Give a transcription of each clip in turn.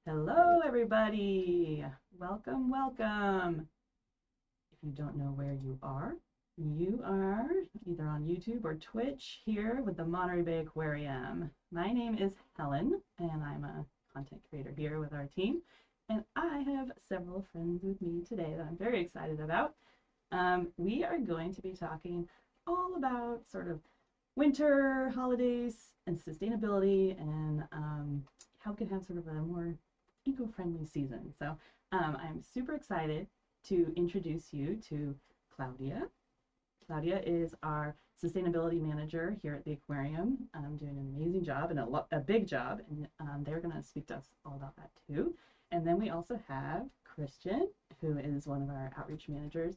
Hello, everybody. Welcome, welcome. If you don't know where you are either on YouTube or Twitch here with the Monterey Bay Aquarium. My name is Helen, and I'm a content creator here with our team. And I have several friends with me today that I'm very excited about. We are going to be talking all about sort of winter holidays and sustainability and how we can have sort of a more eco-friendly season. So I'm super excited to introduce you to Claudia. Claudia is our sustainability manager here at the aquarium, doing an amazing job and a big job, and they're going to speak to us all about that too. And then we also have Cristian, who is one of our outreach managers,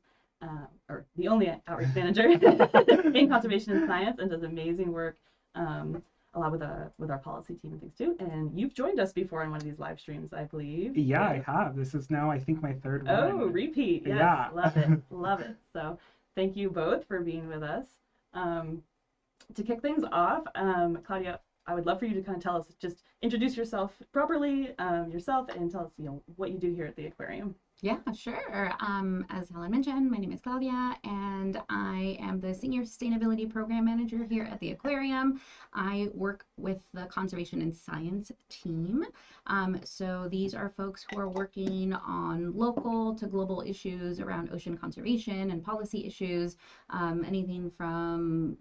or the only outreach manager in conservation and science, and does amazing work a lot with our policy team and things too. And you've joined us before on one of these live streams, I believe. Yeah, I have. This is now, I think, my third one. Oh, repeat. Yes, yeah. Love it. Love it. So thank you both for being with us. To kick things off, Claudia, I would love for you to kind of tell us, just introduce yourself properly, yourself, and tell us, what you do here at the aquarium. Yeah, sure. As Helen mentioned, my name is Claudia, and I am the Senior Sustainability Program Manager here at the aquarium. I work with the Conservation and Science team. So these are folks who are working on local to global issues around ocean conservation and policy issues, anything from,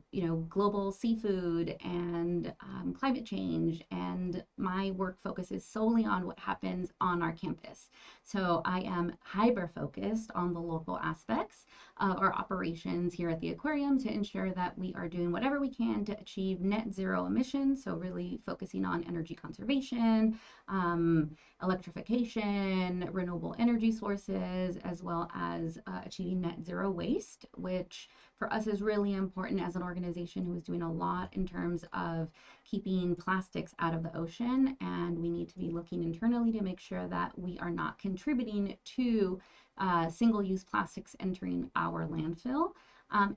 global seafood and climate change. And my work focuses solely on what happens on our campus. So I am hyper focused on the local aspects of our operations here at the aquarium to ensure that we are doing whatever we can to achieve net zero emissions. So really focusing on energy conservation, electrification, renewable energy sources, as well as achieving net zero waste, which for us is really important as an organization who is doing a lot in terms of keeping plastics out of the ocean. And we need to be looking internally to make sure that we are not contributing to single-use plastics entering our landfill.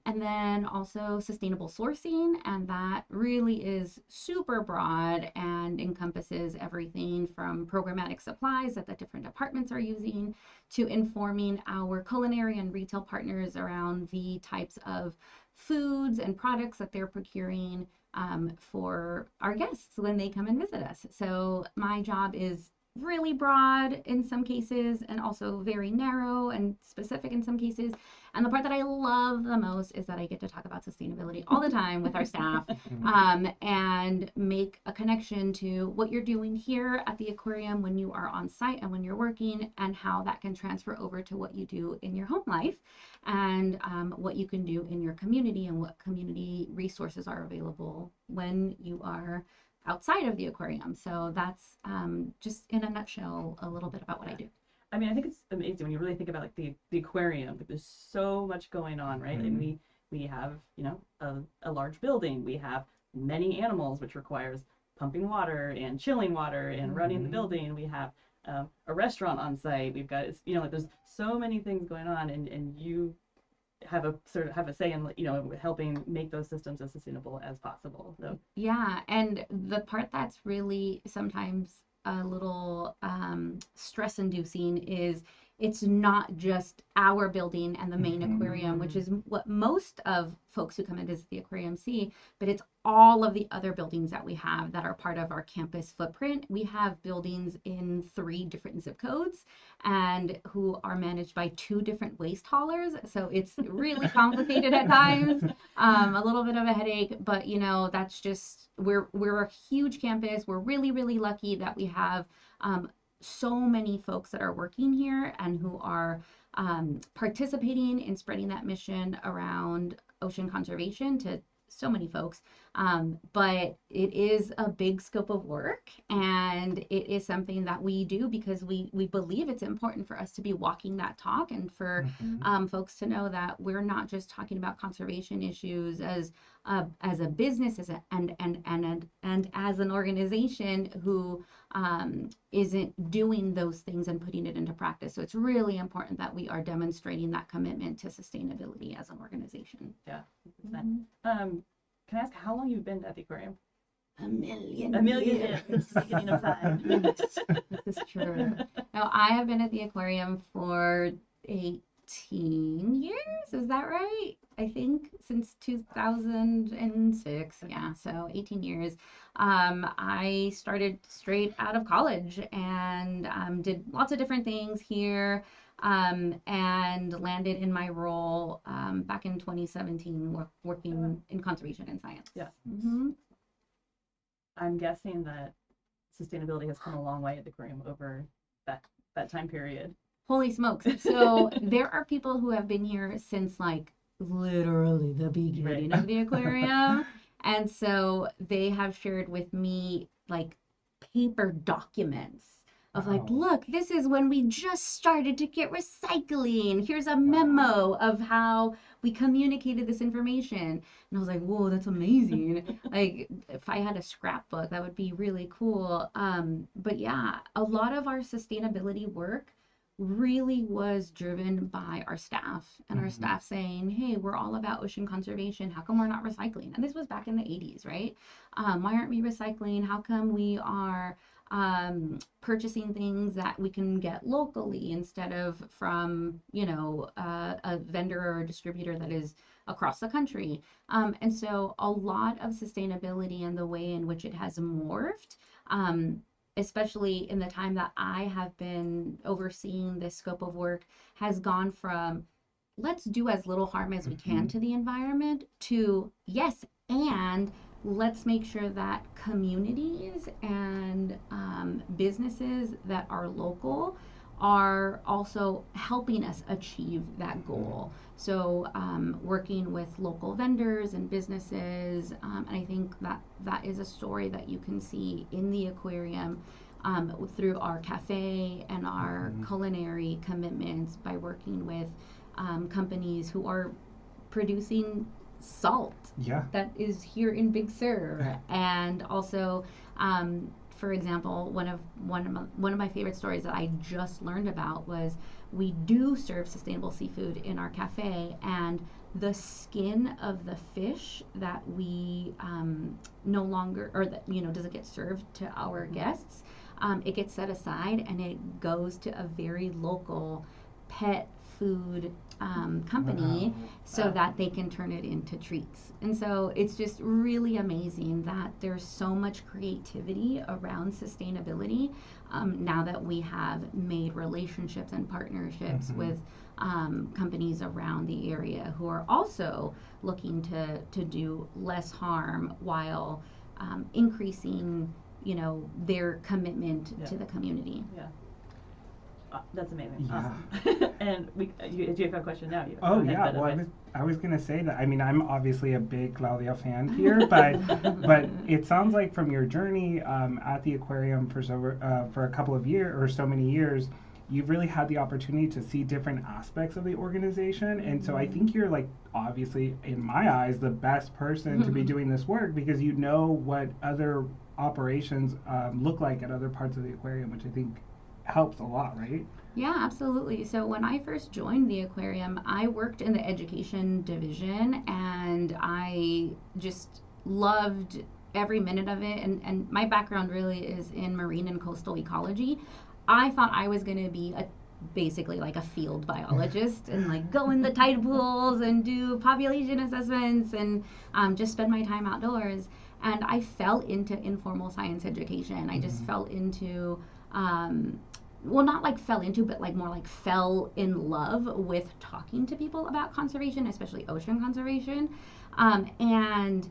And then also sustainable sourcing, and that really is super broad and encompasses everything from programmatic supplies that the different departments are using to informing our culinary and retail partners around the types of foods and products that they're procuring for our guests when they come and visit us. So my job is really broad in some cases and also very narrow and specific in some cases. And the part that I love the most is that I get to talk about sustainability all the time with our staff and make a connection to what you're doing here at the aquarium when you are on site and when you're working, and how that can transfer over to what you do in your home life and what you can do in your community and what community resources are available when you are outside of the aquarium. So that's just in a nutshell a little bit about what I do. I mean, I think it's amazing when you really think about like the aquarium. Like, there's so much going on, right? And we have, you know, a large building. We have many animals, which requires pumping water and chilling water and running the building. We have a restaurant on site. We've got, you know, like there's so many things going on, and you have a sort of have a say in, you know, helping make those systems as sustainable as possible. So Yeah, and the part that's really sometimes a little stress inducing is it's not just our building and the main aquarium, which is what most of folks who come and visit the aquarium see, but it's all of the other buildings that we have that are part of our campus footprint. We have buildings in 3 different zip codes and who are managed by 2 different waste haulers. So it's really complicated at times, a little bit of a headache, but you know, that's just, we're a huge campus. We're really, really lucky that we have so many folks that are working here and who are participating in spreading that mission around ocean conservation to so many folks. But it is a big scope of work, and it is something that we do because we believe it's important for us to be walking that talk, and for folks to know that we're not just talking about conservation issues as a business, and as an organization who isn't doing those things and putting it into practice. So it's really important that we are demonstrating that commitment to sustainability as an organization. yeah. Can I ask how long you've been at the aquarium? A million years since the beginning of time. This is true. Now, I have been at the aquarium for 18 years. Is that right? I think since 2006. Yeah, so 18 years. I started straight out of college and did lots of different things here, and landed in my role back in 2017 working in conservation and science. Yeah. Mm-hmm. I'm guessing that sustainability has come a long way at the aquarium over that time period. Holy smokes. So there are people who have been here since like literally the beginning of the aquarium. And so they have shared with me like paper documents of like, look, this is when we just started to get recycling. Here's a memo of how we communicated this information. And I was like, whoa, that's amazing. Like, if I had a scrapbook, that would be really cool. But yeah, a lot of our sustainability work really was driven by our staff and our staff saying, hey, we're all about ocean conservation. How come we're not recycling? And this was back in the 80s, right? Why aren't we recycling? How come we are purchasing things that we can get locally instead of from, you know, a vendor or a distributor that is across the country? And so a lot of sustainability and the way in which it has morphed, especially in the time that I have been overseeing this scope of work, has gone from let's do as little harm as we can to the environment to yes, and let's make sure that communities and businesses that are local are also helping us achieve that goal. So working with local vendors and businesses, and I think that is a story that you can see in the aquarium through our cafe and our culinary commitments by working with companies who are producing salt that is here in Big Sur, and also for example, one of my favorite stories that I just learned about was we do serve sustainable seafood in our cafe, and the skin of the fish that we no longer, or that, you know, doesn't get served to our guests, it gets set aside and it goes to a very local pet food company so that they can turn it into treats. And so it's just really amazing that there's so much creativity around sustainability now that we have made relationships and partnerships with companies around the area who are also looking to do less harm while increasing, you know, their commitment to the community. Yeah. That's amazing. Yeah. Awesome. And do you have a question now? Oh yeah. Well, I was gonna say that. I mean, I'm obviously a big Claudia fan here, but it sounds like from your journey at the aquarium for a couple of years or so many years, you've really had the opportunity to see different aspects of the organization. And so I think you're like, obviously, in my eyes, the best person to be doing this work, because you know what other operations look like at other parts of the aquarium, which I think helps a lot, right? Yeah, absolutely. So when I first joined the aquarium, I worked in the education division, and I just loved every minute of it. And my background really is in marine and coastal ecology. I thought I was going to be basically like a field biologist and like go in the tide pools and do population assessments and just spend my time outdoors. And I fell into informal science education. I just fell into well, not like fell into, but like more like fell in love with talking to people about conservation, especially ocean conservation. And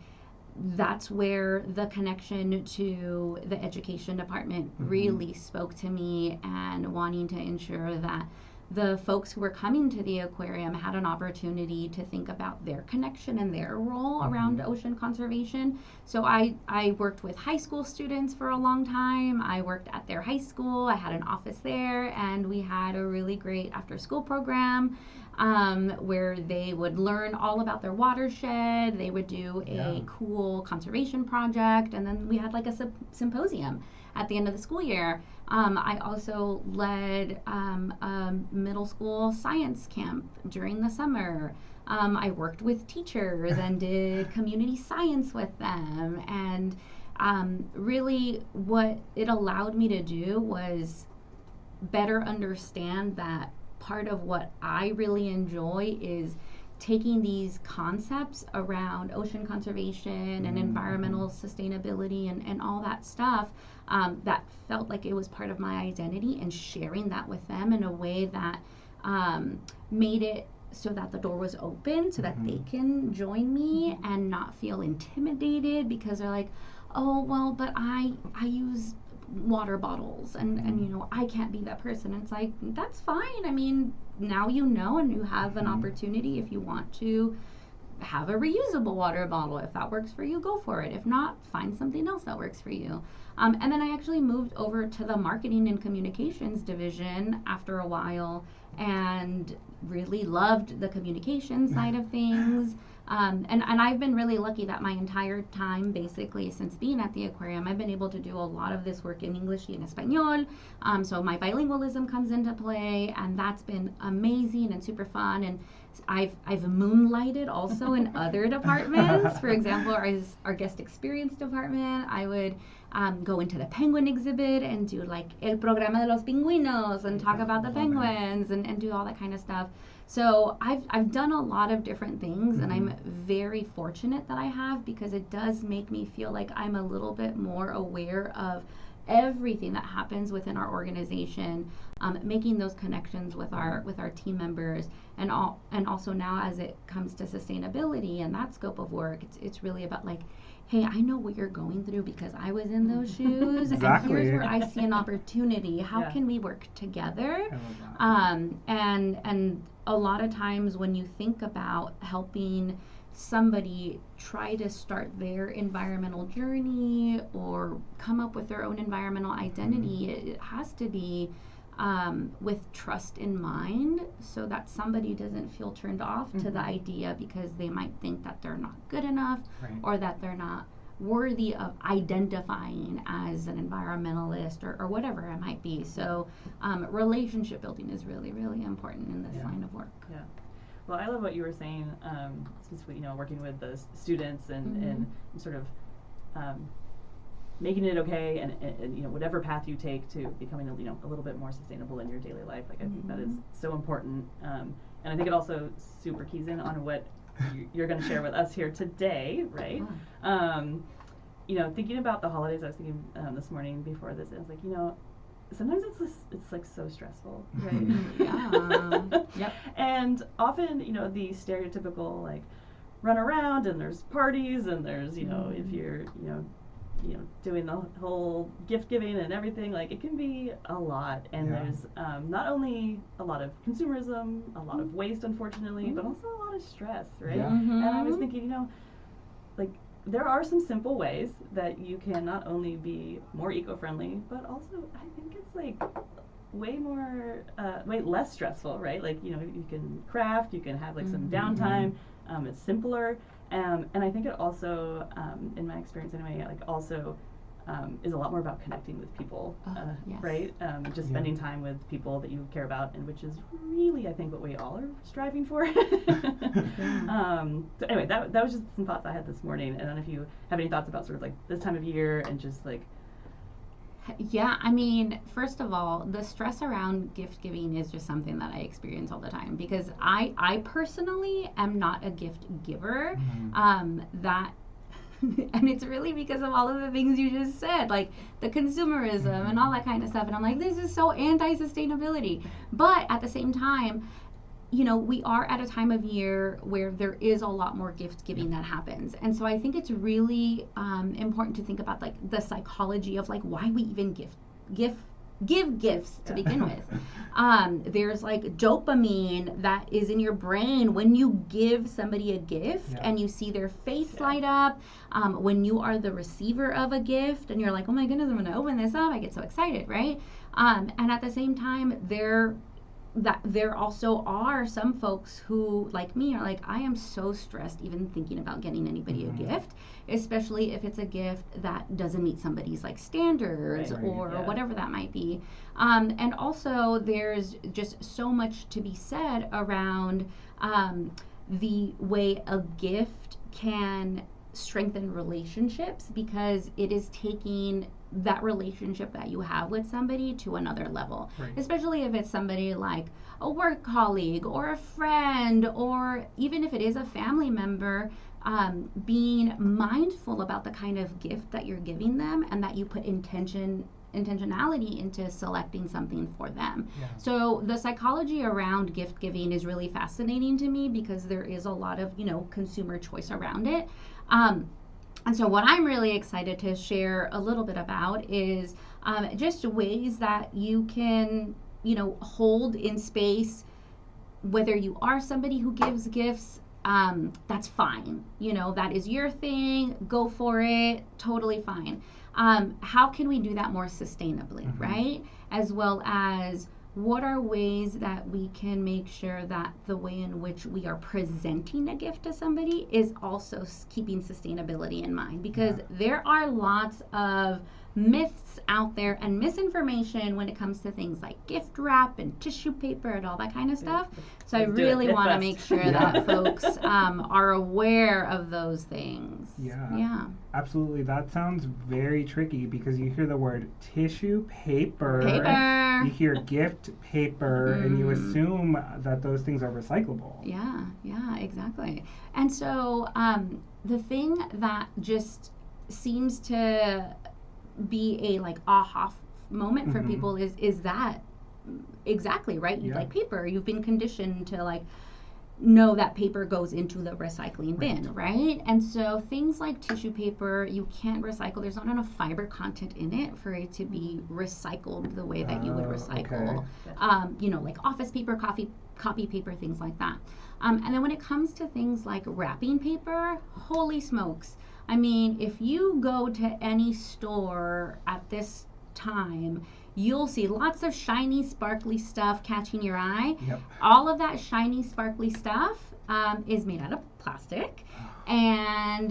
that's where the connection to the education department really spoke to me, and wanting to ensure that the folks who were coming to the aquarium had an opportunity to think about their connection and their role around ocean conservation. So I worked with high school students for a long time. I worked at their high school. I had an office there, and we had a really great after school program where they would learn all about their watershed. They would do a cool conservation project, and then we had like a symposium at the end of the school year. I also led a middle school science camp during the summer. I worked with teachers and did community science with them. And really, what it allowed me to do was better understand that part of what I really enjoy is taking these concepts around ocean conservation and environmental sustainability and all that stuff that felt like it was part of my identity, and sharing that with them in a way that made it so that the door was open so that they can join me and not feel intimidated because they're like, oh, well, but I use water bottles and you know, I can't be that person. And it's like, that's fine. I mean, now you know, and you have an opportunity. If you want to have a reusable water bottle, if that works for you, go for it. If not, find something else that works for you. And then I actually moved over to the marketing and communications division after a while, and really loved the communication side of things. And I've been really lucky that my entire time, basically, since being at the aquarium, I've been able to do a lot of this work in English and Espanol. So my bilingualism comes into play, and that's been amazing and super fun. And I've moonlighted also in other departments. For example, our guest experience department, I would go into the penguin exhibit and do like El Programa de los Pingüinos and talk about the penguins and do all that kind of stuff. So I've done a lot of different things, and I'm very fortunate that I have, because it does make me feel like I'm a little bit more aware of everything that happens within our organization, making those connections with our team members, and also now as it comes to sustainability and that scope of work, it's really about like, hey, I know what you're going through because I was in those shoes, Exactly. and here's where I see an opportunity. How can we work together? And a lot of times when you think about helping somebody try to start their environmental journey or come up with their own environmental identity, it has to be with trust in mind, so that somebody doesn't feel turned off to the idea because they might think that they're not good enough, or that they're not worthy of identifying as an environmentalist or whatever it might be. So relationship building is really, really important in this line of work. Yeah. Well, I love what you were saying, specifically, you know, working with the students and sort of making it okay, and you know, whatever path you take to becoming a little bit more sustainable in your daily life. Like, I think that is so important, and I think it also super keys in on what you're going to share with us here today, right? You know, thinking about the holidays, I was thinking this morning before this, I was like, you know, sometimes it's like so stressful, right? Yep. And often, you know, the stereotypical like run around, and there's parties, and there's, you know, if you're, you know, doing the whole gift giving and everything, like it can be a lot, and there's not only a lot of consumerism, a lot of waste, unfortunately, but also a lot of stress, right? And I was thinking, you know, like, there are some simple ways that you can not only be more eco-friendly, but also I think it's like way more, way less stressful, right? Like, you can craft, you can have like some Mm-hmm. downtime. It's simpler, and I think it also, in my experience anyway, like also is a lot more about connecting with people, Yes. right? Just spending time with people that you care about, and which is really, I think, what we all are striving for. So anyway, that was just some thoughts I had this morning. And I don't know if you have any thoughts about sort of like this time of year and just like. Yeah, I mean, first of all, the stress around gift giving is just something that I experience all the time because I personally am not a gift giver. That and it's really because of all of the things you just said, like the consumerism and all that kind of stuff. And I'm like, this is so anti-sustainability. But at the same time, we are at a time of year where there is a lot more gift giving that happens. And so I think it's really important to think about like the psychology of like why we even give gifts to begin with. There's like dopamine that is in your brain when you give somebody a gift and you see their face light up. When you are the receiver of a gift and you're like, oh my goodness, I'm going to open this up. I get so excited, right? And at the same time, there also are some folks who, like me, are like, I am so stressed even thinking about getting anybody a gift, especially if it's a gift that doesn't meet somebody's like standards or whatever that might be. And also there's just so much to be said around the way a gift can strengthen relationships because it is taking that relationship that you have with somebody to another level, especially if it's somebody like a work colleague or a friend, or even if it is a family member. Being mindful about the kind of gift that you're giving them and that you put intentionality into selecting something for them. So the psychology around gift giving is really fascinating to me because there is a lot of consumer choice around it. And so what I'm really excited to share a little bit about is just ways that you can, hold in space, whether you are somebody who gives gifts, that's fine. That is your thing. Go for it. Totally fine. How can we do that more sustainably, right? As well as what are ways that we can make sure that the way in which we are presenting a gift to somebody is also keeping sustainability in mind? Because there are lots of myths out there and misinformation when it comes to things like gift wrap and tissue paper and all that kind of stuff. So I really want to make sure that folks are aware of those things. Yeah. Absolutely. That sounds very tricky because you hear the word tissue paper. You hear gift paper and you assume that those things are recyclable. Yeah, exactly. And so the thing that just seems to be a like aha moment for people is that exactly right. Like paper, you've been conditioned to like know that paper goes into the recycling bin, right? And so things like tissue paper, you can't recycle. There's not enough fiber content in it for it to be recycled the way that you would recycle, like office paper, copy paper, things like that. And then when it comes to things like wrapping paper, holy smokes. I mean, if you go to any store at this time, you'll see lots of shiny, sparkly stuff catching your eye. All of that shiny, sparkly stuff is made out of plastic, and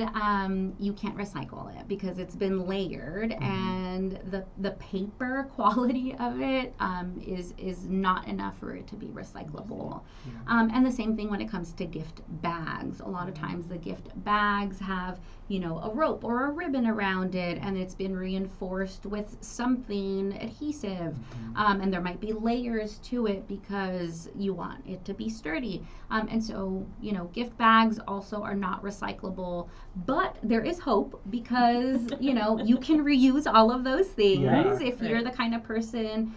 you can't recycle it because it's been layered, and the paper quality of it is not enough for it to be recyclable. And the same thing when it comes to gift bags. A lot of times the gift bags have a rope or a ribbon around it, and it's been reinforced with something adhesive, and there might be layers to it because you want it to be sturdy. And so gift bags also are not recyclable, but there is hope because you can reuse all of those things. If you're the kind of person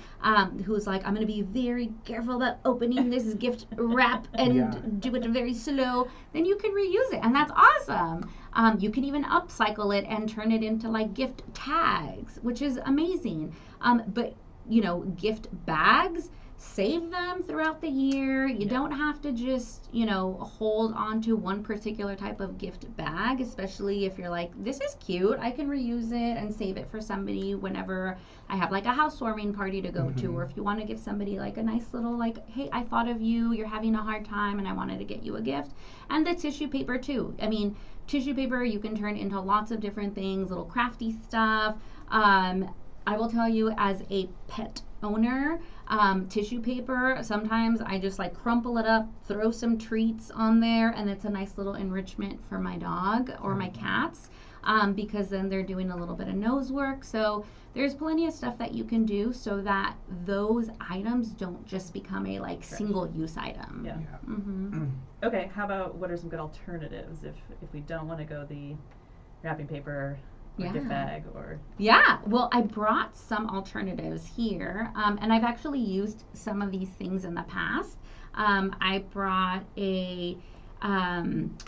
who's like, I'm going to be very careful about opening this gift wrap and do it very slow, then you can reuse it, and that's awesome. You can even upcycle it and turn it into like gift tags, which is amazing. But gift bags, save them throughout the year. You don't have to just, hold on to one particular type of gift bag, especially if you're like, this is cute, I can reuse it and save it for somebody whenever I have like a housewarming party to go to, or if you want to give somebody like a nice little, like, hey, I thought of you, you're having a hard time and I wanted to get you a gift. And the tissue paper too. I mean, tissue paper you can turn into lots of different things, little crafty stuff. I will tell you, as a pet owner, tissue paper, sometimes I just like crumple it up, throw some treats on there, and it's a nice little enrichment for my dog or my cats, because then they're doing a little bit of nose work. So there's plenty of stuff that you can do so that those items don't just become a like single use item. Yeah. Mm-hmm. Okay, how about what are some good alternatives if we don't want to go the wrapping paper or gift bag or... Yeah, well, I brought some alternatives here, and I've actually used some of these things in the past. I brought a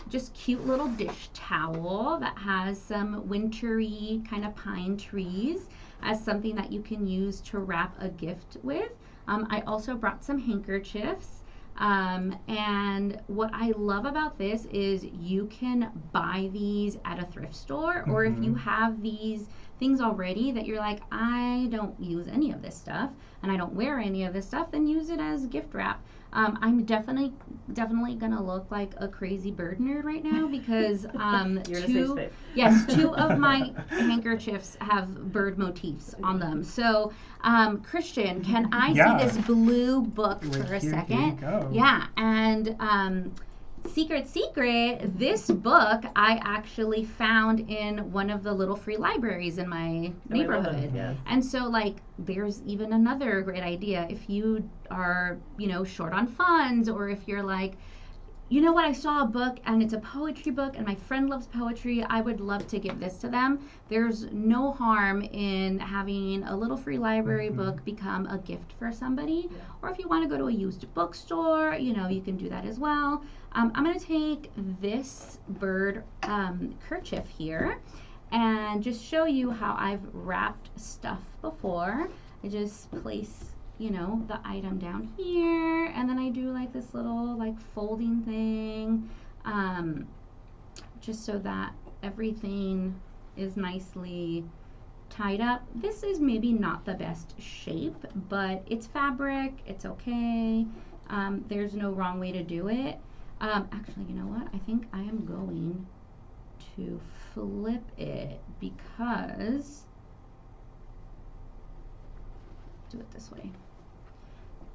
just cute little dish towel that has some wintry kind of pine trees as something that you can use to wrap a gift with. I also brought some handkerchiefs. And what I love about this is you can buy these at a thrift store, or if you have these things already that you're like, I don't use any of this stuff and I don't wear any of this stuff, then use it as gift wrap. I'm definitely gonna look like a crazy bird nerd right now because two of my handkerchiefs have bird motifs on them. So Cristian, can I see this blue book for a second? Yeah, and secret, this book I actually found in one of the little free libraries in my neighborhood. Yes. And so like there's even another great idea if you are, short on funds, or if you're like, you know what, I saw a book and it's a poetry book and my friend loves poetry, I would love to give this to them. There's no harm in having a little free library book become a gift for somebody. Yeah. Or if you want to go to a used bookstore, you can do that as well. I'm going to take this bird kerchief here and just show you how I've wrapped stuff before. I just place the item down here, and then I do like this little like folding thing, just so that everything is nicely tied up. This is maybe not the best shape, but it's fabric, it's okay. There's no wrong way to do it. Actually, you know what? I think I am going to flip it because do it this way.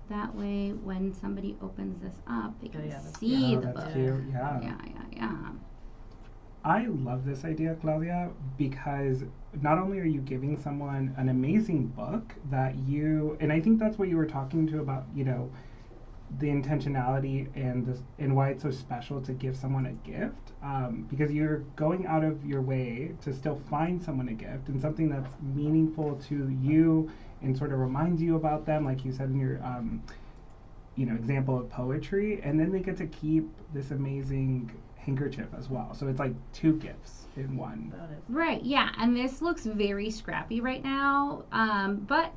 That way, when somebody opens this up, they can see the book. Cute. Yeah. I love this idea, Claudia, because not only are you giving someone an amazing book and I think that's what you were talking to about, the intentionality and why it's so special to give someone a gift, because you're going out of your way to still find someone a gift and something that's meaningful to you and sort of reminds you about them, like you said in your example of poetry, and then they get to keep this amazing handkerchief as well. So it's like two gifts in one. Right, yeah, and this looks very scrappy right now, but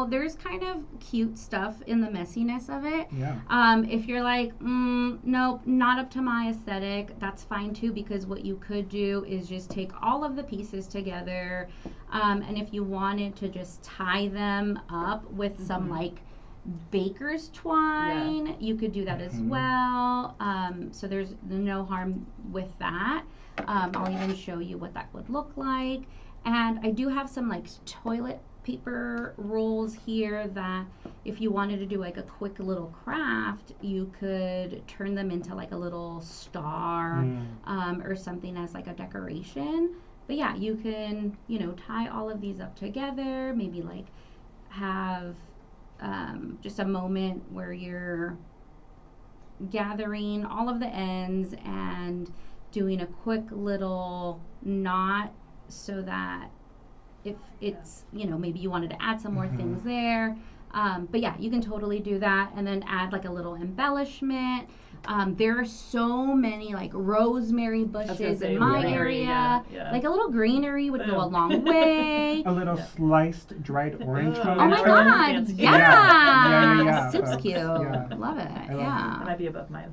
there's kind of cute stuff in the messiness of it. Yeah. If you're like, nope, not up to my aesthetic, that's fine too, because what you could do is just take all of the pieces together, and if you wanted to just tie them up with some like baker's twine, you could do that as well. So there's no harm with that. I'll even show you what that would look like. And I do have some like toilet paper rolls here that if you wanted to do like a quick little craft, you could turn them into like a little star, or something as like a decoration. But yeah, you can, tie all of these up together, maybe like have just a moment where you're gathering all of the ends and doing a quick little knot so that if it's, maybe you wanted to add some more things there. But yeah, you can totally do that and then add like a little embellishment. There are so many like rosemary bushes in my greenery, area. yeah. Like a little greenery would go a long way. A little sliced dried orange. Oh Oh my Orange God! fancy. Yeah, soup's folks. cute. Yeah. Love it. I love Yeah. That might be above my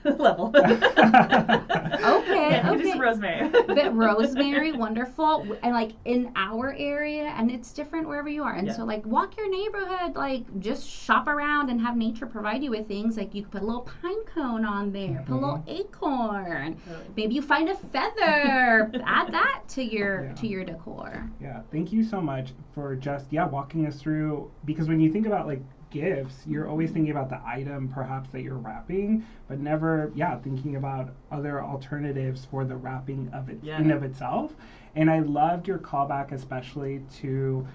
level. Okay, Yeah, do some okay. rosemary. But rosemary, wonderful. And like in our area, and it's different wherever you are. And Yeah. so like walk your neighborhood, like just shop around and have nature provide you with things. Like you could put a little pine cone on there, put a little acorn. Maybe you find a feather. Add that to your decor. Yeah, thank you so much for just walking us through, because when you think about like gifts, you're always thinking about the item perhaps that you're wrapping, but never thinking about other alternatives for the wrapping of it in of itself. And I loved your callback especially to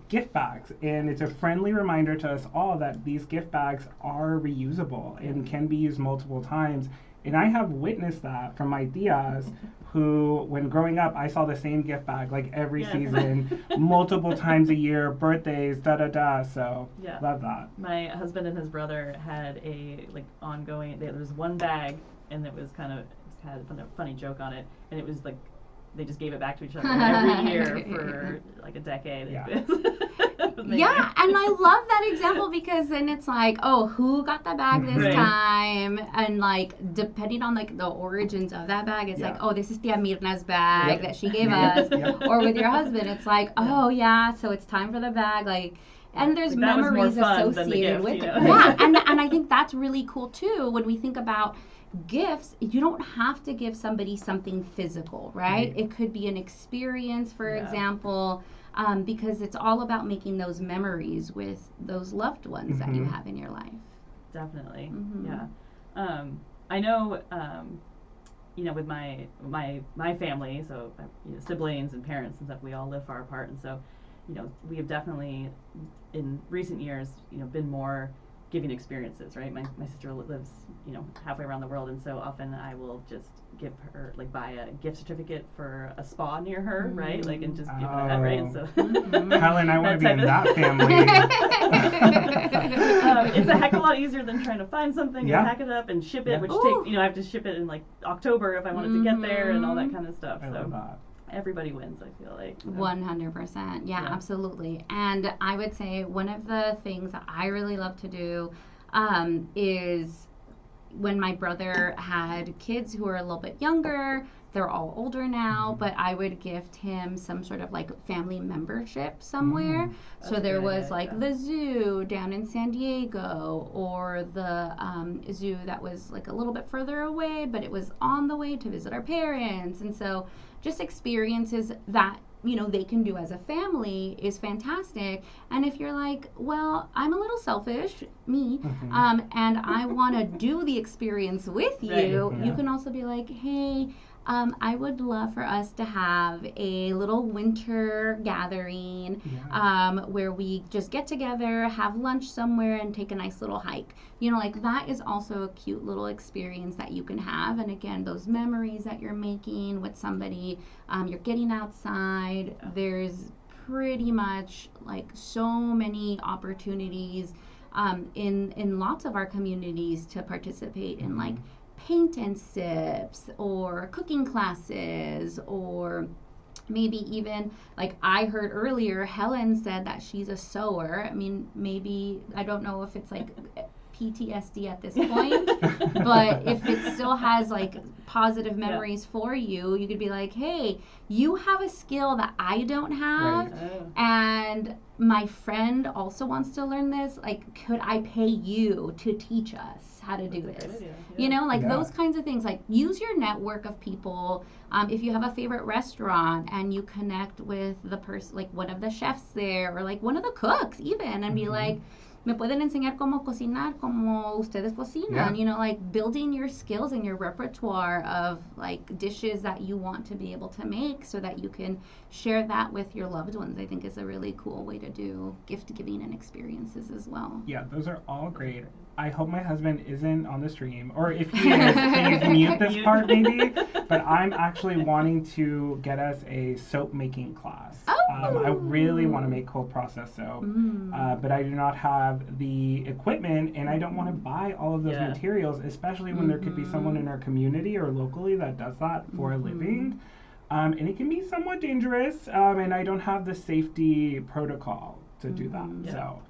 gift bags, and it's a friendly reminder to us all that these gift bags are reusable and can be used multiple times. And I have witnessed that from my tias, who, when growing up, I saw the same gift bag like every season, multiple times a year, birthdays, da-da-da. So, love that. My husband and his brother had a ongoing. There was one bag, and it was had a funny joke on it, and it was like they just gave it back to each other every year for like a decade. Yeah, and I love that example because then it's like, oh, who got the bag this time? And like depending on like the origins of that bag, it's like, oh, this is Tia Mirna's bag that she gave us. Or with your husband, it's like, oh yeah, so it's time for the bag. Like, and there's memories associated with it. Yeah, and I think that's really cool too when we think about gifts. You don't have to give somebody something physical, right? It could be an experience, for example, because it's all about making those memories with those loved ones that you have in your life. Definitely, yeah. I know, with my family, so siblings and parents and stuff, we all live far apart, and so, we have definitely, in recent years, been more giving experiences, right? My sister lives, halfway around the world, and so often I will just give her, buy a gift certificate for a spa near her, right? And just give her that, right? And so Helen, I want to be in that family. It's a heck of a lot easier than trying to find something and pack it up and ship it, which takes, I have to ship it in October if I want it to get there and all that kind of stuff. I love that. Everybody wins, I feel like. 100%. Yeah, absolutely. And I would say one of the things that I really love to do is when my brother had kids who were a little bit younger, they're all older now, but I would gift him some sort of family membership somewhere. So there was the zoo down in San Diego, or the zoo that was a little bit further away, but it was on the way to visit our parents. And so just experiences that they can do as a family is fantastic. And if you're like, well, I'm a little selfish, me, and I want to do the experience with you, you can also be like, hey, I would love for us to have a little winter gathering where we just get together, have lunch somewhere, and take a nice little hike. That is also a cute little experience that you can have. And again, those memories that you're making with somebody, you're getting outside. There's pretty much so many opportunities in lots of our communities to participate in paint and sips, or cooking classes, or maybe even I heard earlier, Helen said that she's a sewer. I mean, maybe, I don't know if it's PTSD at this point, but if it still has positive memories for you, you could be like, hey, you have a skill that I don't have, and my friend also wants to learn this. Could I pay you to teach us how to do this? Those kinds of things. Use your network of people. If you have a favorite restaurant and you connect with the person, one of the chefs there, or one of the cooks even, and be like, me pueden enseñar cómo cocinar como ustedes cocinan, building your skills and your repertoire of dishes that you want to be able to make so that you can share that with your loved ones. I think is a really cool way to do gift giving and experiences as well. Yeah, those are all great. I hope my husband isn't on the stream, or if he is, please mute this part maybe. But I'm actually wanting to get us a soap making class. Oh, I really want to make cold process soap, but I do not have the equipment, and I don't want to buy all of those materials, especially when there could be someone in our community or locally that does that for a living. And it can be somewhat dangerous, and I don't have the safety protocol to do that. So,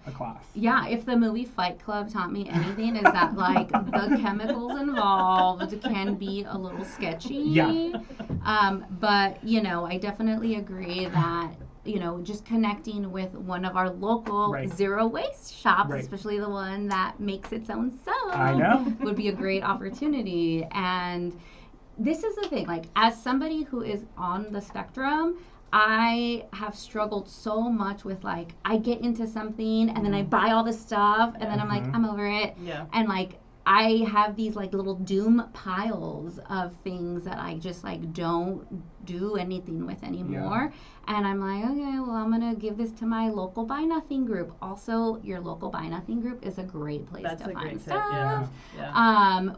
a class. Yeah, if the movie Fight Club taught me anything, is that like the chemicals involved can be a little sketchy. Yeah. But, you know, I definitely agree that, you know, just connecting with one of our local zero waste shops, especially the one that makes its own soap, I know, would be a great opportunity. And this is the thing, like, as somebody who is on the spectrum, I have struggled so much with, like, I get into something and then I buy all this stuff and then I'm like, I'm over it. Yeah. And, like, I have these, like, little doom piles of things that I just, like, don't do anything with anymore. And I'm like, okay, well, I'm going to give this to my local Buy Nothing group. Also, your local Buy Nothing group is a great place to find stuff.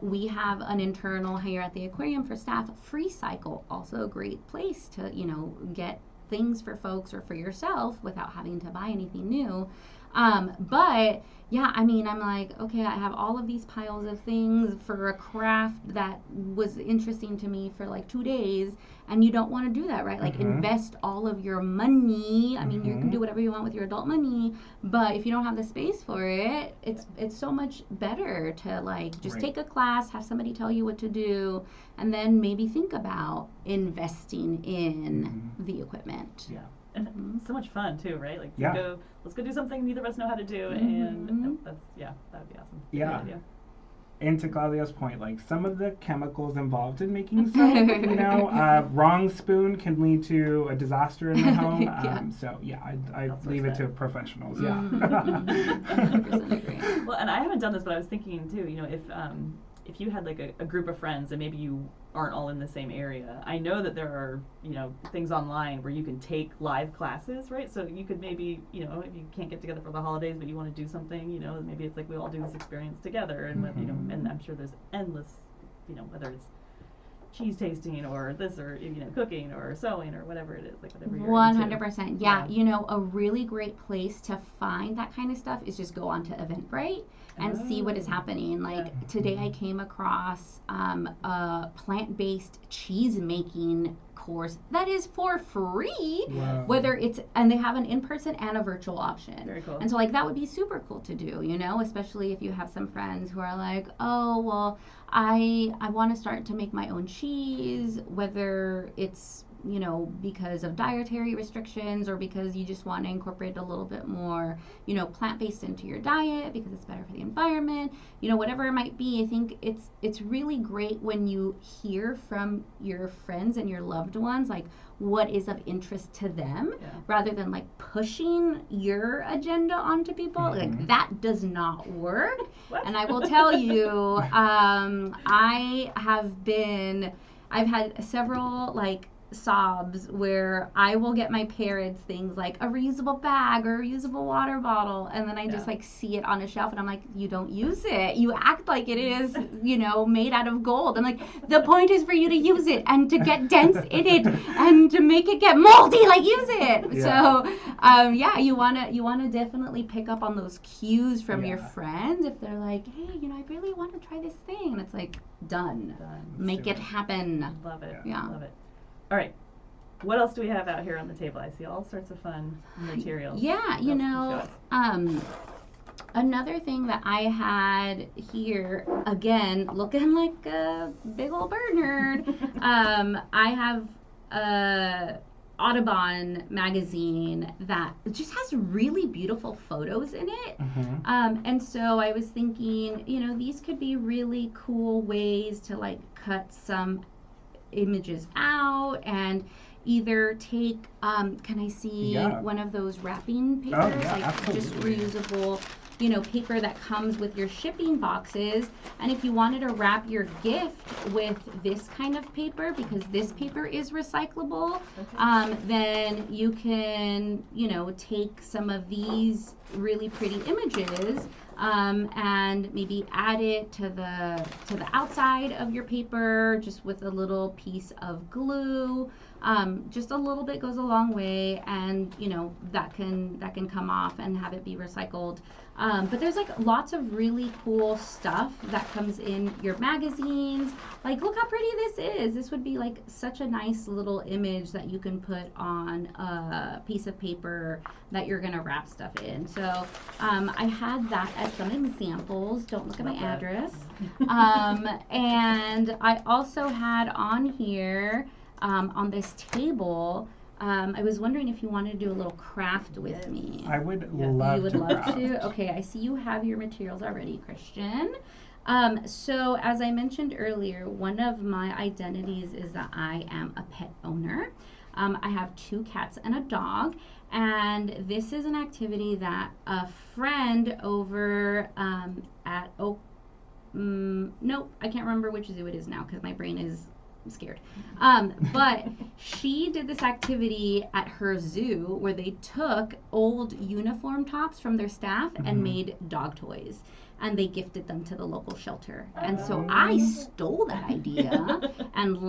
We have an internal here at the aquarium for staff, Free Cycle, also a great place to, you know, get things for folks or for yourself without having to buy anything new. But yeah, I mean, I'm like, okay, I have all of these piles of things for a craft that was interesting to me for like 2 days, and you don't want to do that, right? Like, invest all of your money. I mean, you can do whatever you want with your adult money, but if you don't have the space for it, it's so much better to, like, just take a class, have somebody tell you what to do, and then maybe think about investing in the equipment. Yeah. And so much fun too, right? Like, let's go do something neither of us know how to do, and that's that would be awesome. Yeah. And to Claudia's point, like, some of the chemicals involved in making soap, you know, wrong spoon can lead to a disaster in the home. So I leave it to professionals. 100% agree. Well, and I haven't done this, but I was thinking too, you know, if you had like a group of friends and maybe you aren't all in the same area, I know that there are, you know, things online where you can take live classes, right? So you could maybe, you know, if you can't get together for the holidays but you want to do something, you know, maybe it's like we all do this experience together, and you know, and I'm sure there's endless, you know, whether it's cheese tasting or this, or, you know, cooking or sewing or whatever it is, like whatever you're 100%. into. Yeah, you know, a really great place to find that kind of stuff is just go onto Eventbrite and see what is happening. Like, today I came across a plant-based cheese making course that is for free. Whether it's, and they have an in-person and a virtual option. Very cool. And so, like, that would be super cool to do, you know, especially if you have some friends who are like, oh, well, I want to start to make my own cheese, whether it's, you know, because of dietary restrictions or because you just want to incorporate a little bit more, you know, plant-based into your diet because it's better for the environment, you know, whatever it might be. I think it's really great when you hear from your friends and your loved ones, like, what is of interest to them, rather than, like, pushing your agenda onto people. Like, that does not work. And I will tell you, I've had several, like, sobs where I will get my parents things like a reusable bag or a reusable water bottle, and then I just like see it on a shelf and I'm like, you don't use it, you act like it is, you know, made out of gold. I'm like, the point is for you to use it and to get dents in it and to make it get moldy, like, use it. So you want to definitely pick up on those cues from your friends. If they're like, hey, you know, I really want to try this thing, and it's like, done. Make it happen. Love it. Love it. All right. What else do we have out here on the table? I see all sorts of fun materials. Yeah, you know, another thing that I had here, again, looking like a big old bird nerd, I have a Audubon magazine that just has really beautiful photos in it. And so I was thinking, you know, these could be really cool ways to, like, cut some images out and either take can I see one of those wrapping papers, like absolutely. Just reusable, you know, paper that comes with your shipping boxes. And if you wanted to wrap your gift with this kind of paper, because this paper is recyclable, then you can, you know, take some of these really pretty images and maybe add it to the outside of your paper just with a little piece of glue. Just a little bit goes a long way, and that can come off and have it be recycled. But there's like lots of really cool stuff that comes in your magazines. Like, look how pretty this is. This would be like such a nice little image that you can put on a piece of paper that you're gonna wrap stuff in. So I had that as some examples. Don't look at my address. And I also had on here on this table. I was wondering if you wanted to do a little craft with me. I would love You would to love craft. to? Okay, I see you have your materials already, Cristian. So as I mentioned earlier, one of my identities is that I am a pet owner. I have 2 cats and a dog, and this is an activity that a friend over at nope, I can't remember which zoo it is now because my brain is scared. But she did this activity at her zoo where they took old uniform tops from their staff and made dog toys, and they gifted them to the local shelter. And so I stole that idea, and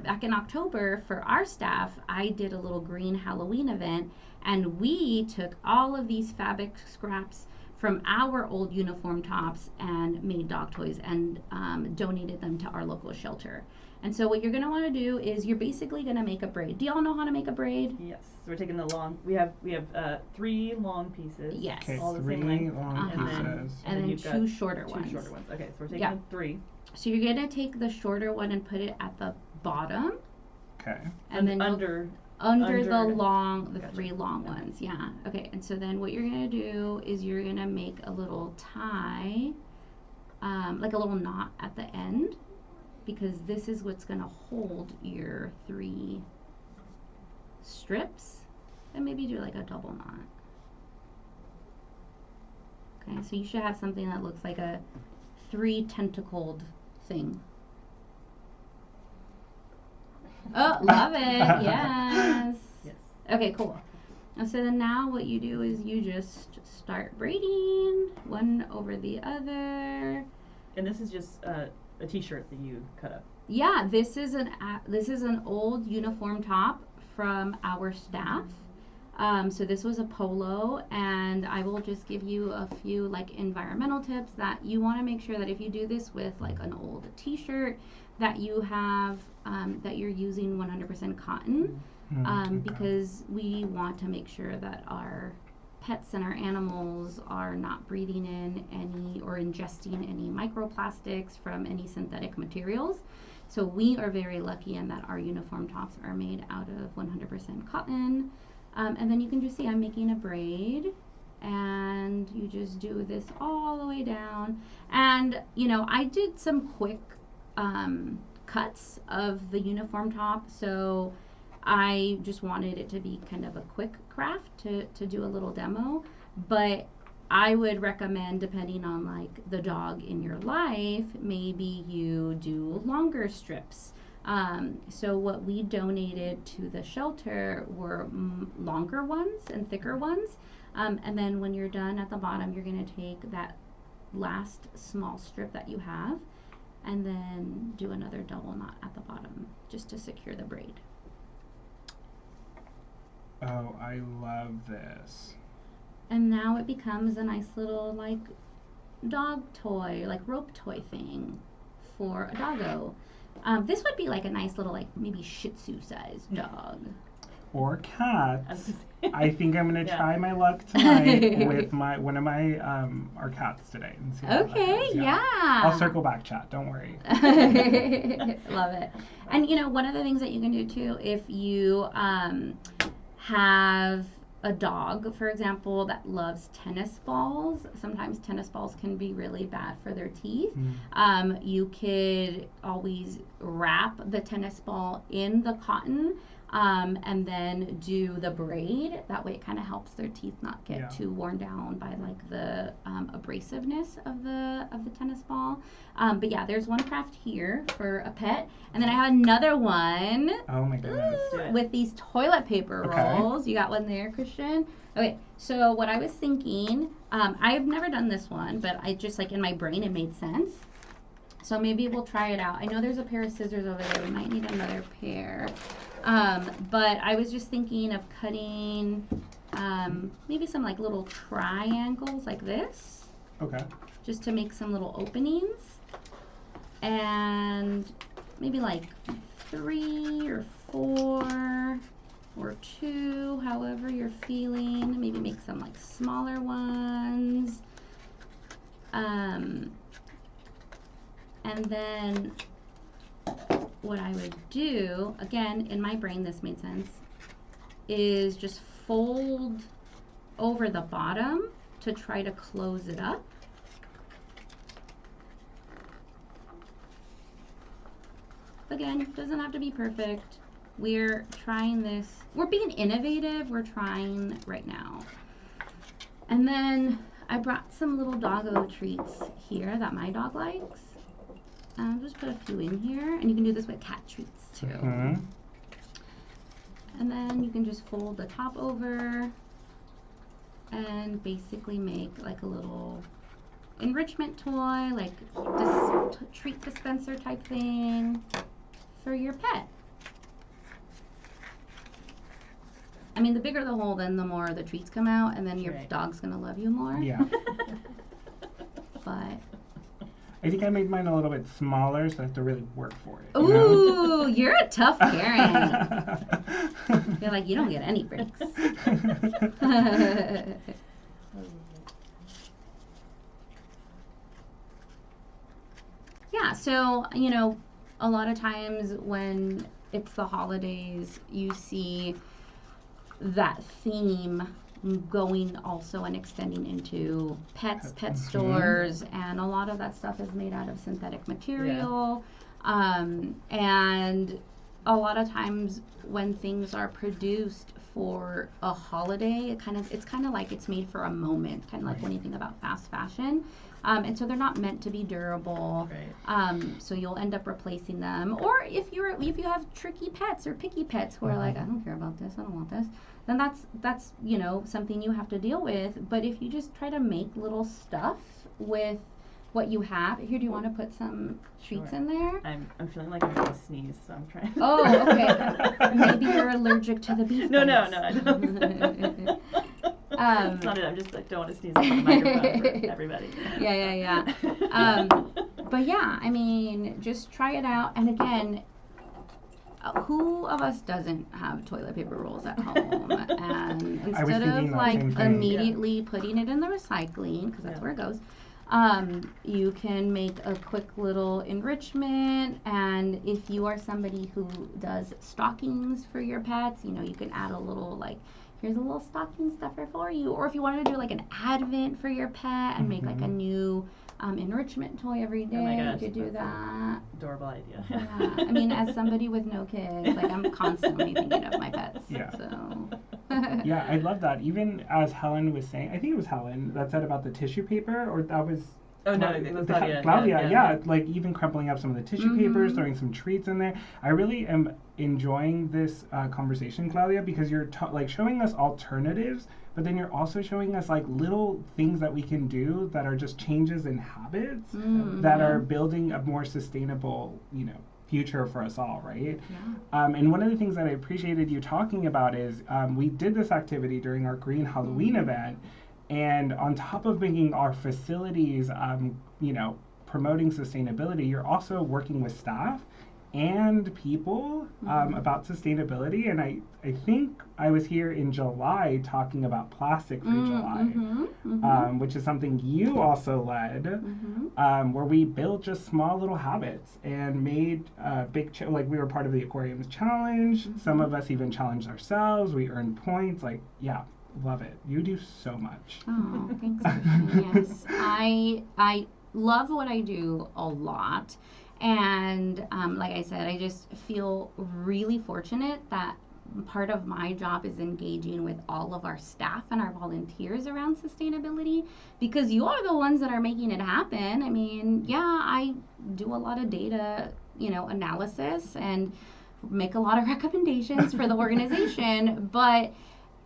back in October for our staff, I did a little green Halloween event, and we took all of these fabric scraps from our old uniform tops and made dog toys and donated them to our local shelter. And so what you're going to want to do is you're basically going to make a braid. Do y'all know how to make a braid? Yes. So we're taking we have 3 long pieces. Yes. Okay, all the 3 same length. long Uh-huh. pieces. And then you've got 2 shorter two ones. shorter ones. Okay, so we're taking Yeah. 3. So you're going to take the shorter one and put it at the bottom. Okay. And then under the Gotcha. 3 long ones. Yeah. Okay. And so then what you're going to do is you're going to make a little tie, like a little knot at the end, because this is what's going to hold your 3 strips, and maybe do like a double knot. Okay, so you should have something that looks like a 3 tentacled thing. Oh, love it. Yes. Yes. Okay, cool. And so then now what you do is you just start braiding one over the other. And this is just a t-shirt that you cut up. Yeah, this is an old uniform top from our staff. So this was a polo, and I will just give you a few like environmental tips that you want to make sure that if you do this with like an old t-shirt, that you have that you're using 100% cotton, Okay. because we want to make sure that our pets and our animals are not breathing in any or ingesting any microplastics from any synthetic materials. So we are very lucky in that our uniform tops are made out of 100% cotton. And then you can just see I'm making a braid, and you just do this all the way down. And I did some quick cuts of the uniform top, so I just wanted it to be kind of a quick craft to do a little demo. But I would recommend, depending on like the dog in your life, maybe you do longer strips. So what we donated to the shelter were longer ones and thicker ones. And then when you're done at the bottom, you're going to take that last small strip that you have and then do another double knot at the bottom just to secure the braid. Oh, I love this. And now it becomes a nice little like dog toy, like rope toy thing for a doggo. This would be like a nice little like maybe Shih Tzu sized dog. Or cats. I I think I'm gonna Yeah. try my luck tonight with one of my our cats today and see how that Okay, goes. yeah. I'll circle back, chat. Don't worry. Love it. And one of the things that you can do too, if you have a dog, for example, that loves tennis balls, sometimes tennis balls can be really bad for their teeth. You could always wrap the tennis ball in the cotton and then do the braid. That way it kind of helps their teeth not get too worn down by like the abrasiveness of the tennis ball. But yeah, there's one craft here for a pet, and then I have another one. Oh my goodness. With these toilet paper rolls. You got one there, Christian? Okay, so what I was thinking, I've never done this one, but I just like in my brain it made sense. So maybe we'll try it out. I know there's a pair of scissors over there. We might need another pair. But I was just thinking of cutting maybe some like little triangles like this. Okay. Just to make some little openings. And maybe like 3 or 4 or 2, however you're feeling. Maybe make some like smaller ones. And then what I would do, again, in my brain this made sense, is just fold over the bottom to try to close it up. Again, doesn't have to be perfect. We're trying this. We're being innovative. We're trying right now. And then I brought some little doggo treats here that my dog likes. I'll just put a few in here. And you can do this with cat treats too. Mm-hmm. And then you can just fold the top over and basically make like a little enrichment toy, like treat dispenser type thing for your pet. I mean, the bigger the hole, then the more the treats come out, and then your dog's gonna love you more. Yeah. But I think I made mine a little bit smaller, so I have to really work for it. Ooh, you're a tough parent. You're like, you don't get any breaks. Yeah, so, you know, a lot of times when it's the holidays, you see that theme going also and extending into pet stores, and a lot of that stuff is made out of synthetic material. And a lot of times when things are produced for a holiday, it's kind of like it's made for a moment, kind of like when you think about fast fashion. And so they're not meant to be durable. So you'll end up replacing them. Or if you have tricky pets or picky pets who are like, I don't care about this, I don't want this, then that's you know, something you have to deal with. But if you just try to make little stuff with what you have. Here, do you want to put some treats in there? I'm feeling like I'm going to sneeze, so I'm trying. Oh, okay. Maybe you're allergic to the beef. No, I don't. It's not it. I'm just like, don't want to sneeze on the microphone for everybody. Yeah. But yeah, I mean, just try it out. And again, who of us doesn't have toilet paper rolls at home? And instead of like immediately putting it in the recycling, because that's where it goes, you can make a quick little enrichment. And if you are somebody who does stockings for your pets, you know, you can add a little like, here's a little stocking stuffer for you. Or if you wanted to do like an advent for your pet and make like a new enrichment toy every day, you could do that. Adorable idea. Yeah, I mean, as somebody with no kids, like I'm constantly thinking of my pets. Yeah. So. Yeah, I love that. Even as Helen was saying, I think it was Helen that said about the tissue paper, or that was. Oh no, it was Claudia. Claudia, like even crumpling up some of the tissue papers, throwing some treats in there. I really am enjoying this conversation, Claudia, because you're like showing us alternatives, but then you're also showing us like little things that we can do that are just changes in habits that are building a more sustainable, you know, future for us all, right? Yeah. And one of the things that I appreciated you talking about is we did this activity during our Green Halloween event. And on top of making our facilities, you know, promoting sustainability, you're also working with staff and people about sustainability. And I think I was here in July talking about Plastic Free July, which is something you also led, where we built just small little habits and made big, like we were part of the Aquarium's challenge. Some of us even challenged ourselves. We earned points. Like, yeah. Love it. You do so much. Oh, thanks. Yes, I love what I do a lot, and like I said, I just feel really fortunate that part of my job is engaging with all of our staff and our volunteers around sustainability, because you are the ones that are making it happen. I mean, yeah, I do a lot of data, analysis and make a lot of recommendations for the organization, but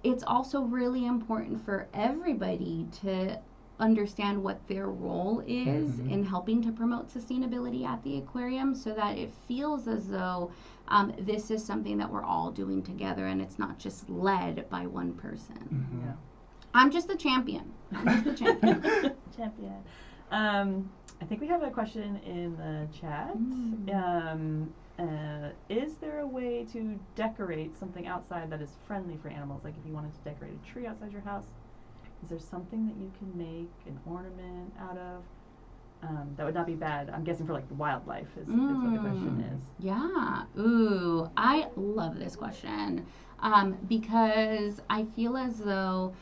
it's also really important for everybody to understand what their role is in helping to promote sustainability at the aquarium, so that it feels as though this is something that we're all doing together and it's not just led by one person. Yeah. I'm just the champion. Champion. I think we have a question in the chat. Is there a way to decorate something outside that is friendly for animals? Like if you wanted to decorate a tree outside your house, is there something that you can make an ornament out of that would not be bad? I'm guessing for like the wildlife is what the question is. Yeah. Ooh, I love this question because I feel as though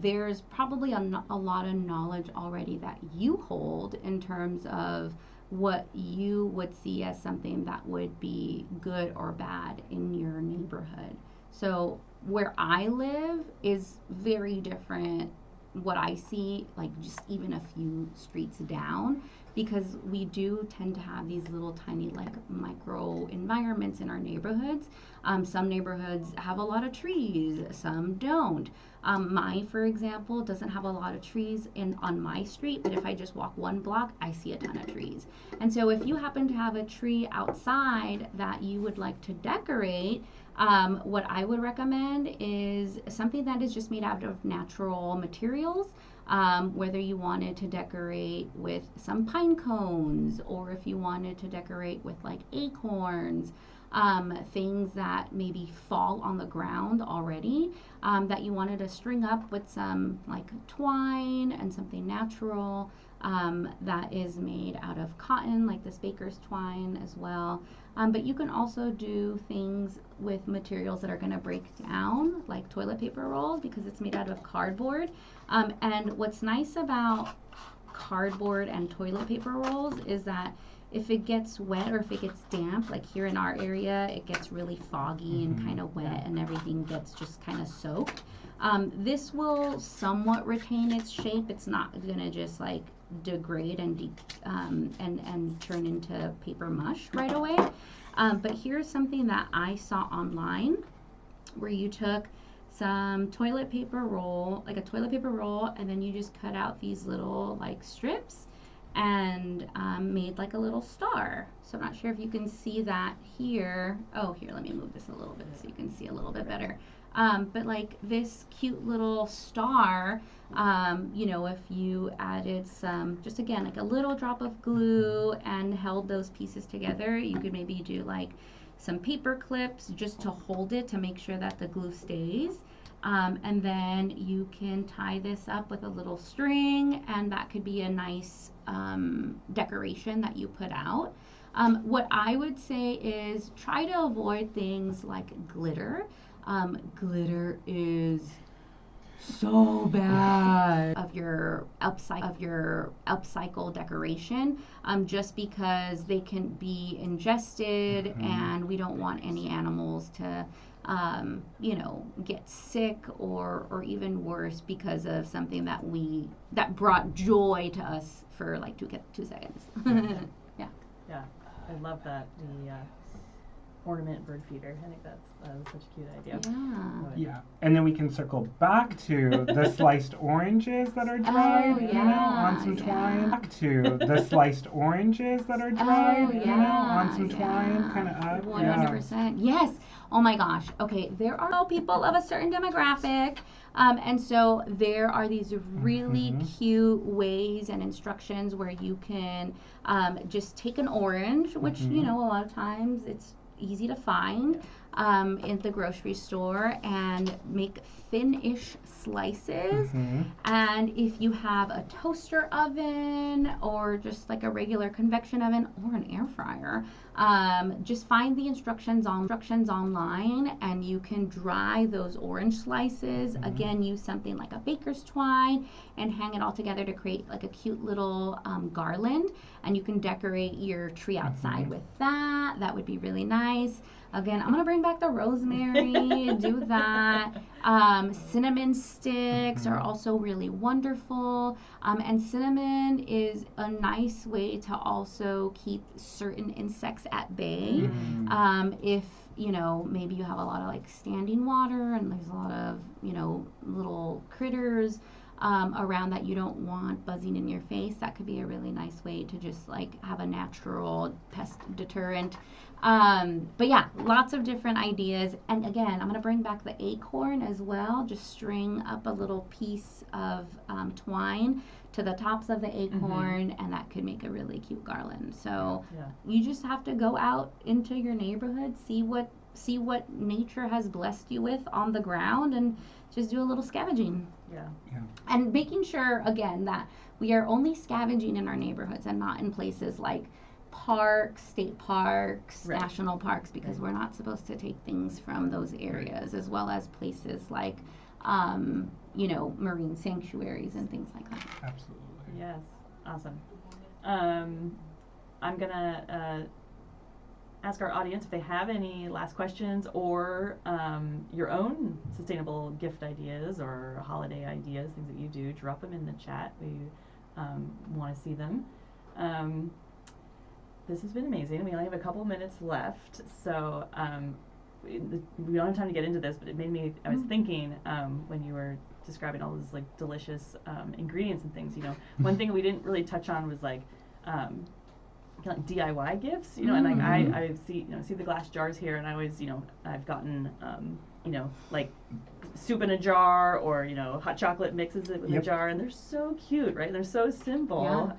there's probably a lot of knowledge already that you hold in terms of what you would see as something that would be good or bad in your neighborhood. So where I live is very different what I see, like just even a few streets down, because we do tend to have these little tiny like micro environments in our neighborhoods. Some neighborhoods have a lot of trees, some don't. Mine, for example, doesn't have a lot of trees on my street, but if I just walk one block, I see a ton of trees. And so if you happen to have a tree outside that you would like to decorate, what I would recommend is something that is just made out of natural materials. Whether you wanted to decorate with some pine cones, or if you wanted to decorate with like acorns, things that maybe fall on the ground already, that you wanted to string up with some like twine and something natural that is made out of cotton, like this baker's twine as well. But you can also do things with materials that are going to break down, like toilet paper roll, because it's made out of cardboard. And what's nice about cardboard and toilet paper rolls is that if it gets wet or if it gets damp, like here in our area, it gets really foggy and kind of wet and everything gets just kind of soaked. This will somewhat retain its shape. It's not going to just like degrade and turn into paper mush right away. But here's something that I saw online where you took some toilet paper roll, like a toilet paper roll, and then you just cut out these little like strips and made like a little star. So I'm not sure if you can see that here. Oh, here, let me move this a little bit so you can see a little bit better. But like this cute little star, if you added some, just again, like a little drop of glue and held those pieces together, you could maybe do like some paper clips just to hold it to make sure that the glue stays. And then you can tie this up with a little string, and that could be a nice decoration that you put out. What I would say is try to avoid things like glitter. Glitter is so bad of your upcycle decoration, just because they can be ingested, and we don't want any animals to get sick or even worse because of something that brought joy to us for like 2 seconds. Yeah, I love that, the ornament bird feeder. I think that was such a cute idea. Yeah, and then we can circle back to the sliced oranges that are dried, on some twine. Back to the sliced oranges that are dried, on some twine, kind of up. 100%. Yes. Oh my gosh. Okay, there are people of a certain demographic. And so there are these really cute ways and instructions where you can just take an orange, which, a lot of times it's easy to find in the grocery store, and make thin-ish slices. And if you have a toaster oven or just like a regular convection oven or an air fryer, just find the instructions online, and you can dry those orange slices. Again, use something like a baker's twine and hang it all together to create like a cute little garland, and you can decorate your tree outside with that. That would be really nice. Again, I'm gonna bring back the rosemary, do that. Cinnamon sticks are also really wonderful. And cinnamon is a nice way to also keep certain insects at bay. If maybe you have a lot of like standing water and there's a lot of, little critters around that you don't want buzzing in your face, that could be a really nice way to just like have a natural pest deterrent. But yeah, lots of different ideas. And again, I'm going to bring back the acorn as well. Just string up a little piece of twine to the tops of the acorn, and that could make a really cute garland. So you just have to go out into your neighborhood, see what nature has blessed you with on the ground, and just do a little scavenging. Yeah. And making sure, again, that we are only scavenging in our neighborhoods and not in places like parks, state parks, national parks, because we're not supposed to take things from those areas, as well as places like, marine sanctuaries and things like that. Absolutely. Yes. Awesome. I'm going to ask our audience if they have any last questions or your own sustainable gift ideas or holiday ideas, things that you do. Drop them in the chat. We want to see them. This has been amazing. We only have a couple minutes left, so we don't have time to get into this, but it made me, I was thinking when you were describing all those like delicious ingredients and things, one thing we didn't really touch on was like like DIY gifts, and like I see the glass jars here, and I always, I've gotten like soup in a jar or hot chocolate mixes it with a jar, and they're so cute, right? They're so simple.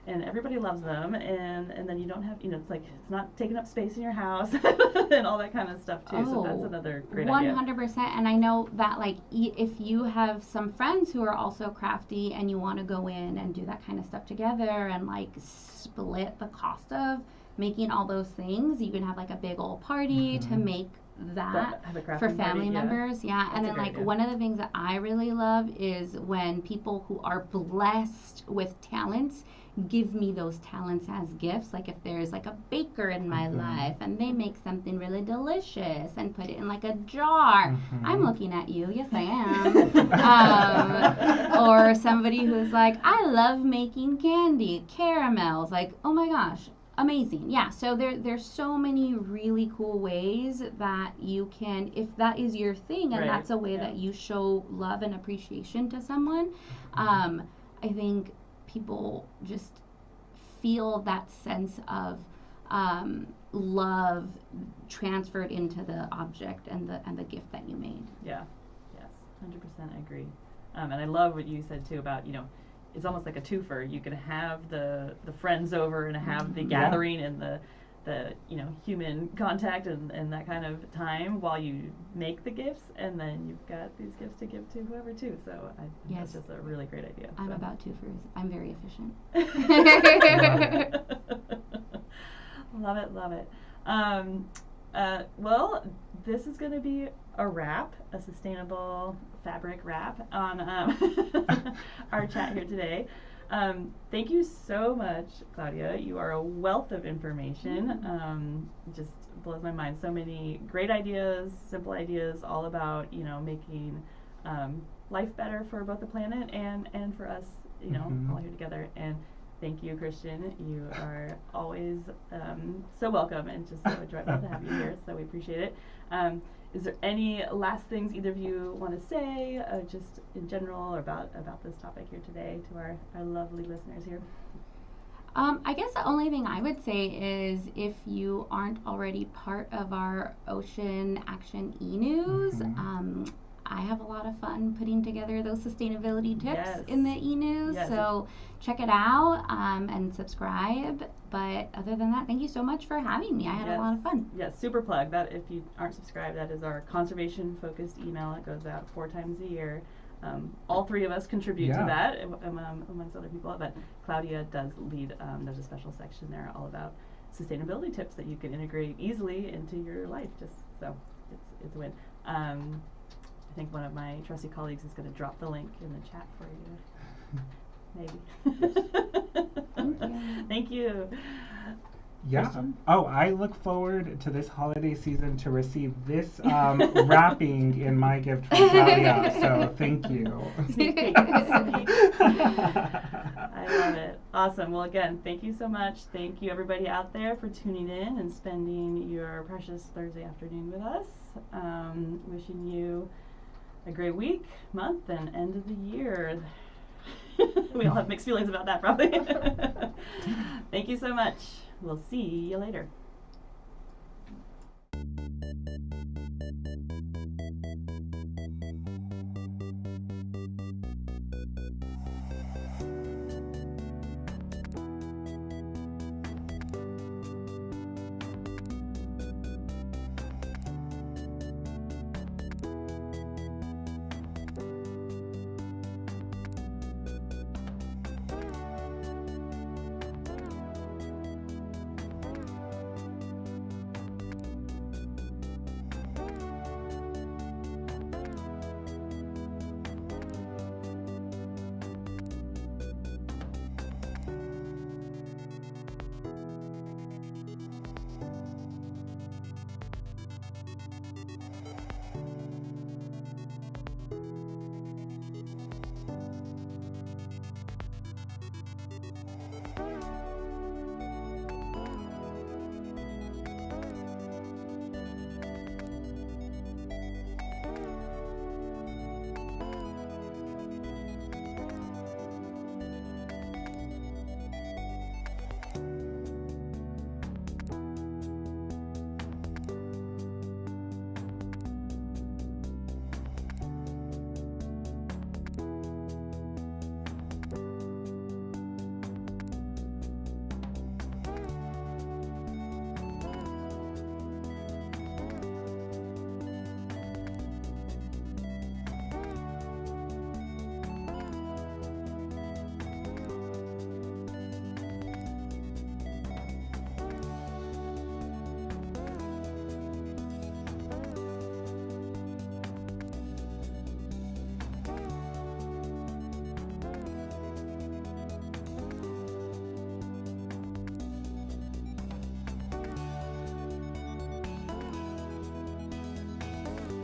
And everybody loves them, and then you don't have, it's like it's not taking up space in your house and all that kind of stuff too. So that's another great 100%. And I know that like if you have some friends who are also crafty and you want to go in and do that kind of stuff together and like split the cost of making all those things, you can have like a big old party to make that for family members. And then like one of the things that I really love is when people who are blessed with talents give me those talents as gifts. Like if there's like a baker in my life and they make something really delicious and put it in like a jar, I'm looking at you, yes I am. Or somebody who's like, I love making candy, caramels, like oh my gosh, amazing. So there's so many really cool ways that you can, if that is your thing and that's a way that you show love and appreciation to someone, I think people just feel that sense of love transferred into the object and the gift that you made. Yes, 100% I agree. And I love what you said too about it's almost like a twofer. You can have the friends over and have the gathering and the human contact and that kind of time while you make the gifts, and then you've got these gifts to give to whoever too. So I think that's just a really great idea. I'm about twofers. I'm very efficient. Love it. Well, this is going to be a wrap, a sustainable fabric wrap on our chat here today. Thank you so much, Claudia. You are a wealth of information. Just blows my mind. So many great ideas, simple ideas, all about making life better for both the planet and for us, all here together. And thank you, Cristian. You are always so welcome and just so joyful to have you here. So we appreciate it. Is there any last things either of you want to say, just in general, or about this topic here today to our lovely listeners here? I guess the only thing I would say is if you aren't already part of our Ocean Action e-news, I have a lot of fun putting together those sustainability tips in the e-news. So check it out and subscribe. But other than that, thank you so much for having me. I had a lot of fun. Super plug. That if you aren't subscribed, that is our conservation-focused email. It goes out 4 times a year. All 3 of us contribute to that, amongst other people. But Claudia does lead. There's a special section there all about sustainability tips that you can integrate easily into your life. Just so it's a win. I think one of my trusty colleagues is going to drop the link in the chat for you. Maybe. Thank you. Thank you. Yeah. Cristian? Oh, I look forward to this holiday season to receive this wrapping in my gift from Claudia. So thank you. Sneak peek. Sneak. I love it. Awesome. Well, again, thank you so much. Thank you, everybody out there, for tuning in and spending your precious Thursday afternoon with us. Wishing you a great week, month, and end of the year. We all have mixed feelings about that, probably. Thank you so much. We'll see you later.